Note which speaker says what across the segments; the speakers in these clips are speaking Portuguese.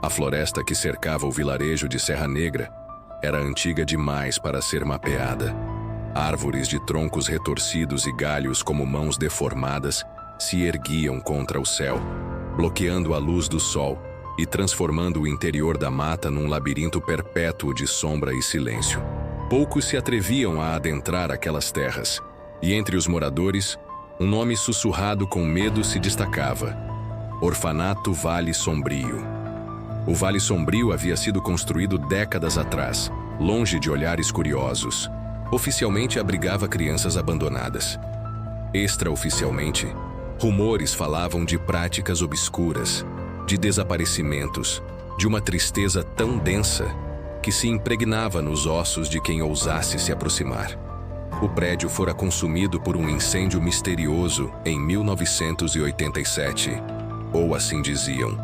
Speaker 1: A floresta que cercava o vilarejo de Serra Negra era antiga demais para ser mapeada. Árvores de troncos retorcidos e galhos como mãos deformadas se erguiam contra o céu, bloqueando a luz do sol e transformando o interior da mata num labirinto perpétuo de sombra e silêncio. Poucos se atreviam a adentrar aquelas terras, e entre os moradores, um nome sussurrado com medo se destacava: Orfanato Vale Sombrio. O Vale Sombrio havia sido construído décadas atrás, longe de olhares curiosos. Oficialmente abrigava crianças abandonadas. Extraoficialmente, rumores falavam de práticas obscuras, de desaparecimentos, de uma tristeza tão densa que se impregnava nos ossos de quem ousasse se aproximar. O prédio fora consumido por um incêndio misterioso em 1987, ou assim diziam,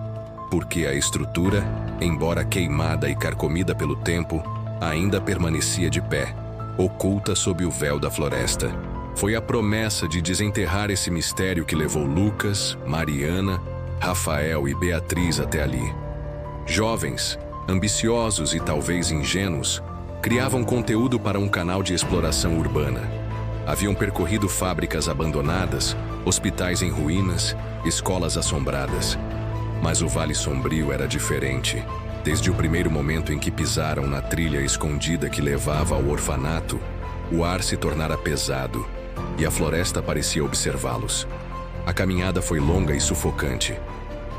Speaker 1: porque a estrutura, embora queimada e carcomida pelo tempo, ainda permanecia de pé, oculta sob o véu da floresta. Foi a promessa de desenterrar esse mistério que levou Lucas, Mariana, Rafael e Beatriz até ali. Jovens, ambiciosos e talvez ingênuos, criavam conteúdo para um canal de exploração urbana. Haviam percorrido fábricas abandonadas, hospitais em ruínas, escolas assombradas. Mas o Vale Sombrio era diferente. Desde o primeiro momento em que pisaram na trilha escondida que levava ao orfanato, o ar se tornara pesado e a floresta parecia observá-los. A caminhada foi longa e sufocante.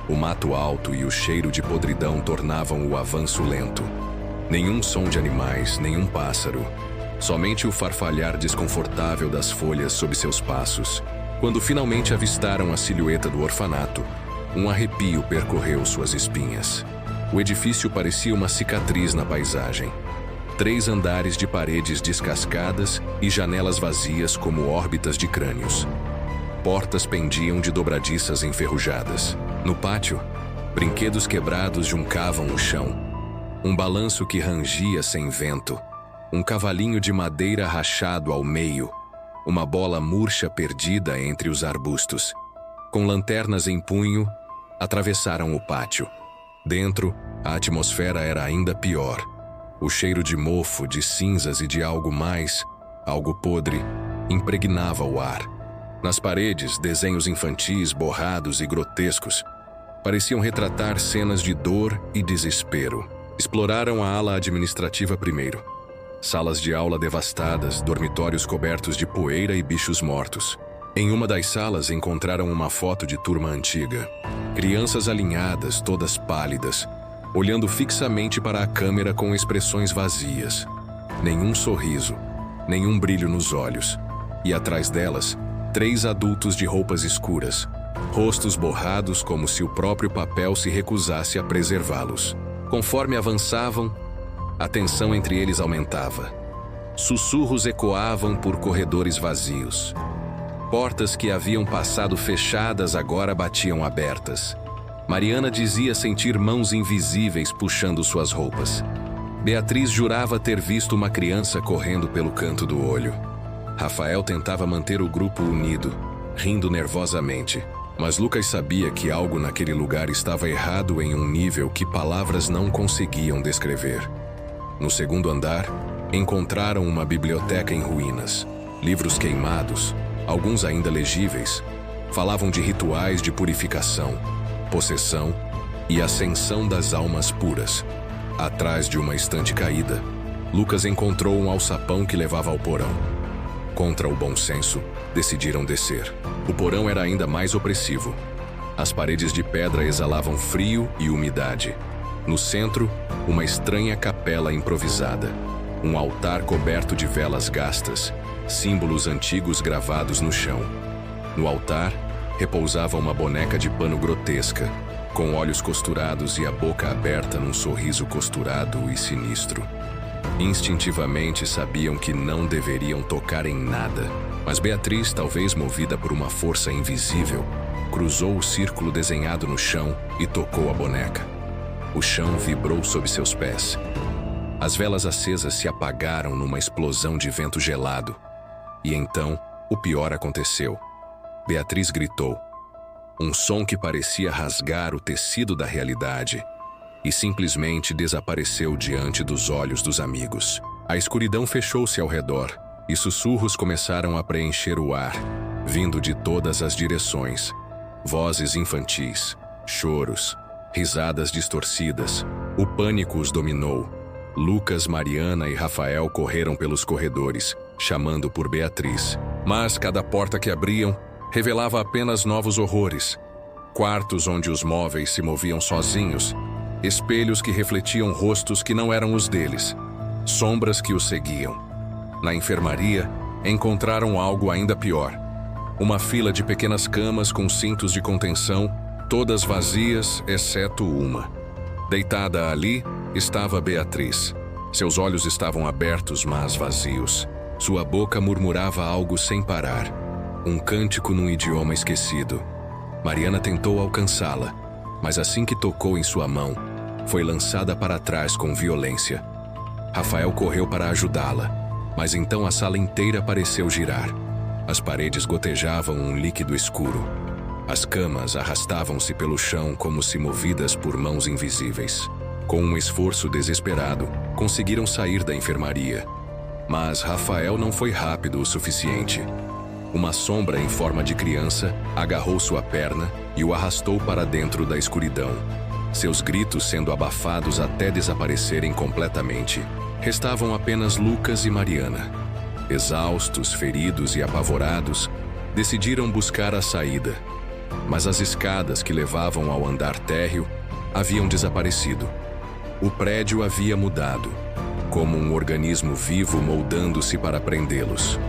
Speaker 1: O mato alto e o cheiro de podridão tornavam o avanço lento. Nenhum som de animais, nenhum pássaro. Somente o farfalhar desconfortável das folhas sob seus passos. Quando finalmente avistaram a silhueta do orfanato, um arrepio percorreu suas espinhas. O edifício parecia uma cicatriz na paisagem. 3 andares de paredes descascadas e janelas vazias como órbitas de crânios. Portas pendiam de dobradiças enferrujadas. No pátio, brinquedos quebrados juncavam o chão. Um balanço que rangia sem vento. Um cavalinho de madeira rachado ao meio. Uma bola murcha perdida entre os arbustos. Com lanternas em punho, atravessaram o pátio. Dentro, a atmosfera era ainda pior. O cheiro de mofo, de cinzas e de algo mais, algo podre, impregnava o ar. Nas paredes, desenhos infantis borrados e grotescos pareciam retratar cenas de dor e desespero. Exploraram a ala administrativa primeiro. Salas de aula devastadas, dormitórios cobertos de poeira e bichos mortos. Em uma das salas encontraram uma foto de turma antiga. Crianças alinhadas, todas pálidas, olhando fixamente para a câmera com expressões vazias. Nenhum sorriso, nenhum brilho nos olhos. E atrás delas, 3 adultos de roupas escuras, rostos borrados como se o próprio papel se recusasse a preservá-los. Conforme avançavam, a tensão entre eles aumentava. Sussurros ecoavam por corredores vazios. Portas que haviam passado fechadas agora batiam abertas. Mariana dizia sentir mãos invisíveis puxando suas roupas. Beatriz jurava ter visto uma criança correndo pelo canto do olho. Rafael tentava manter o grupo unido, rindo nervosamente. Mas Lucas sabia que algo naquele lugar estava errado em um nível que palavras não conseguiam descrever. No segundo andar, encontraram uma biblioteca em ruínas. Livros queimados, alguns ainda legíveis, falavam de rituais de purificação, possessão e ascensão das almas puras. Atrás de uma estante caída, Lucas encontrou um alçapão que levava ao porão. Contra o bom senso, decidiram descer. O porão era ainda mais opressivo. As paredes de pedra exalavam frio e umidade. No centro, uma estranha capela improvisada. Um altar coberto de velas gastas, símbolos antigos gravados no chão. No altar, repousava uma boneca de pano grotesca, com olhos costurados e a boca aberta num sorriso costurado e sinistro. Instintivamente sabiam que não deveriam tocar em nada, mas Beatriz, talvez movida por uma força invisível, cruzou o círculo desenhado no chão e tocou a boneca. O chão vibrou sob seus pés. As velas acesas se apagaram numa explosão de vento gelado. E então, o pior aconteceu. Beatriz gritou. Um som que parecia rasgar o tecido da realidade. e simplesmente desapareceu diante dos olhos dos amigos. A escuridão fechou-se ao redor e sussurros começaram a preencher o ar, vindo de todas as direções. Vozes infantis, choros, risadas distorcidas. O pânico os dominou. Lucas, Mariana e Rafael correram pelos corredores, chamando por Beatriz. Mas cada porta que abriam revelava apenas novos horrores. Quartos onde os móveis se moviam sozinhos, espelhos que refletiam rostos que não eram os deles, sombras que os seguiam. Na enfermaria, encontraram algo ainda pior. Uma fila de pequenas camas com cintos de contenção, todas vazias, exceto uma. Deitada ali, estava Beatriz. Seus olhos estavam abertos, mas vazios. Sua boca murmurava algo sem parar. Um cântico num idioma esquecido. Mariana tentou alcançá-la, mas assim que tocou em sua mão, foi lançada para trás com violência. Rafael correu para ajudá-la, mas então a sala inteira pareceu girar. As paredes gotejavam um líquido escuro. As camas arrastavam-se pelo chão como se movidas por mãos invisíveis. Com um esforço desesperado, conseguiram sair da enfermaria. Mas Rafael não foi rápido o suficiente. Uma sombra em forma de criança agarrou sua perna e o arrastou para dentro da escuridão. Seus gritos sendo abafados até desaparecerem completamente. Restavam apenas Lucas e Mariana. Exaustos, feridos e apavorados, decidiram buscar a saída. Mas as escadas que levavam ao andar térreo haviam desaparecido. O prédio havia mudado, como um organismo vivo moldando-se para prendê-los.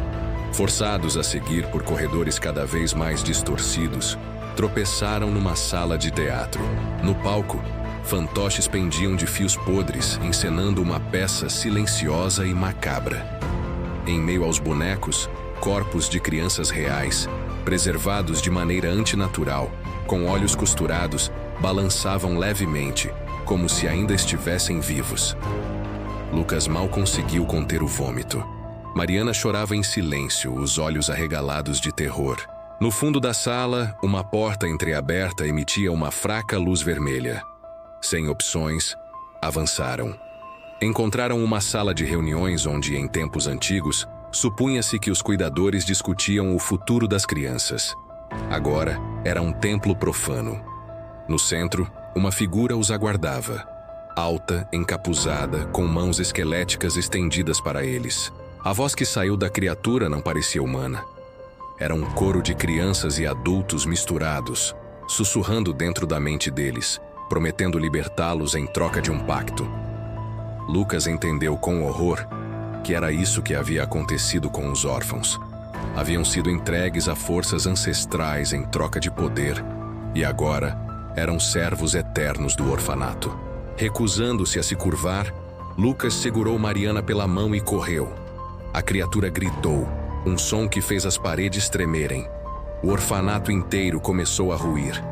Speaker 1: Forçados a seguir por corredores cada vez mais distorcidos, tropeçaram numa sala de teatro. No palco, fantoches pendiam de fios podres, encenando uma peça silenciosa e macabra. Em meio aos bonecos, corpos de crianças reais, preservados de maneira antinatural, com olhos costurados, balançavam levemente, como se ainda estivessem vivos. Lucas mal conseguiu conter o vômito. Mariana chorava em silêncio, os olhos arregalados de terror. No fundo da sala, uma porta entreaberta emitia uma fraca luz vermelha. Sem opções, avançaram. Encontraram uma sala de reuniões onde, em tempos antigos, supunha-se que os cuidadores discutiam o futuro das crianças. Agora, era um templo profano. No centro, uma figura os aguardava. Alta, encapuzada, com mãos esqueléticas estendidas para eles. A voz que saiu da criatura não parecia humana. Era um coro de crianças e adultos misturados, sussurrando dentro da mente deles, prometendo libertá-los em troca de um pacto. Lucas entendeu com horror que era isso que havia acontecido com os órfãos. Haviam sido entregues a forças ancestrais em troca de poder, e agora eram servos eternos do orfanato. Recusando-se a se curvar, Lucas segurou Mariana pela mão e correu. A criatura gritou, um som que fez as paredes tremerem. O orfanato inteiro começou a ruir.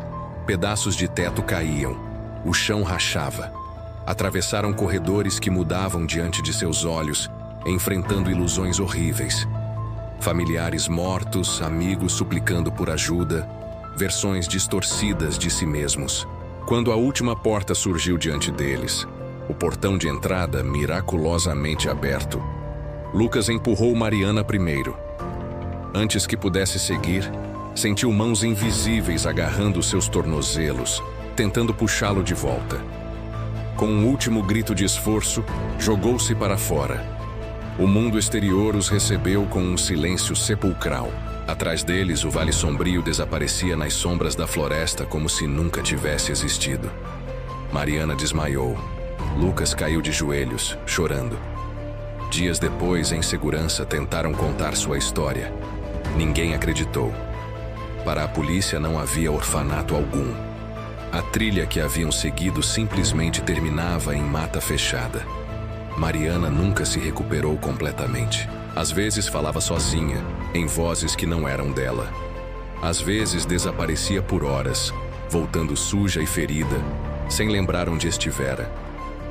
Speaker 1: Pedaços de teto caíam. O chão rachava. Atravessaram corredores que mudavam diante de seus olhos, enfrentando ilusões horríveis. Familiares mortos, amigos suplicando por ajuda, versões distorcidas de si mesmos. Quando a última porta surgiu diante deles, o portão de entrada miraculosamente aberto, Lucas empurrou Mariana primeiro. Antes que pudesse seguir, sentiu mãos invisíveis agarrando seus tornozelos, tentando puxá-lo de volta. Com um último grito de esforço, jogou-se para fora. O mundo exterior os recebeu com um silêncio sepulcral. Atrás deles, o vale sombrio desaparecia nas sombras da floresta como se nunca tivesse existido. Mariana desmaiou. Lucas caiu de joelhos, chorando. Dias depois, em segurança, tentaram contar sua história. Ninguém acreditou. Para a polícia não havia orfanato algum. A trilha que haviam seguido simplesmente terminava em mata fechada. Mariana nunca se recuperou completamente. Às vezes falava sozinha, em vozes que não eram dela. Às vezes desaparecia por horas, voltando suja e ferida, sem lembrar onde estivera.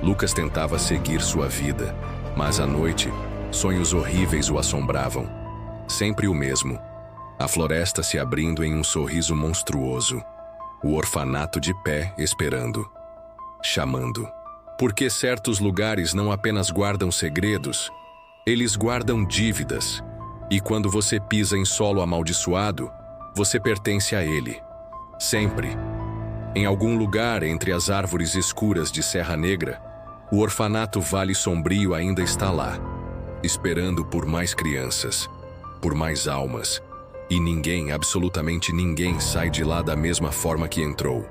Speaker 1: Lucas tentava seguir sua vida, mas à noite, sonhos horríveis o assombravam. Sempre o mesmo. A floresta se abrindo em um sorriso monstruoso. O orfanato de pé, esperando. chamando. Porque certos lugares não apenas guardam segredos, eles guardam dívidas. E quando você pisa em solo amaldiçoado, você pertence a ele. Sempre. Em algum lugar entre as árvores escuras de Serra Negra, o orfanato Vale Sombrio ainda está lá, esperando por mais crianças, por mais almas. E ninguém, absolutamente ninguém, sai de lá da mesma forma que entrou.